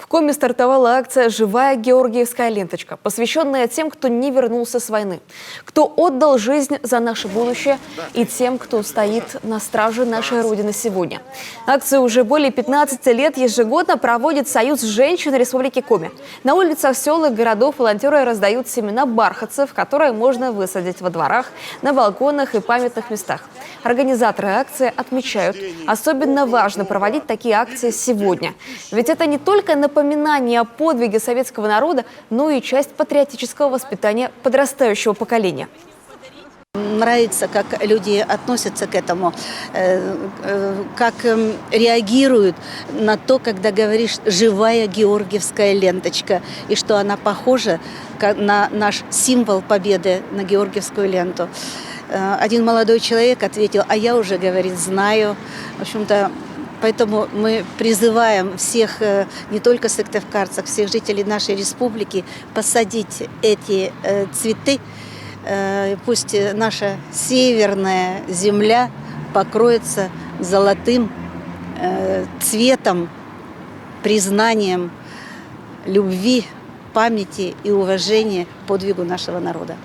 В Коми стартовала акция «Живая георгиевская ленточка», посвященная тем, кто не вернулся с войны, кто отдал жизнь за наше будущее и тем, кто стоит на страже нашей Родины сегодня. Акцию уже более 15 лет ежегодно проводит Союз женщин Республики Коми. На улицах сел и городов волонтеры раздают семена бархатцев, которые можно высадить во дворах, на балконах и памятных местах. Организаторы акции отмечают, особенно важно проводить такие акции сегодня. Ведь это не только напоминание о подвиге советского народа, но и часть патриотического воспитания подрастающего поколения. Нравится, как люди относятся к этому, как реагируют на то, когда говоришь «живая георгиевская ленточка», и что она похожа на наш символ победы, на георгиевскую ленту. Один молодой человек ответил: «А я уже, говорит, знаю». В общем-то, поэтому мы призываем всех, не только сыктывкарцев, всех жителей нашей республики посадить эти цветы. Пусть наша северная земля покроется золотым цветом, признанием любви, памяти и уважения подвигу нашего народа.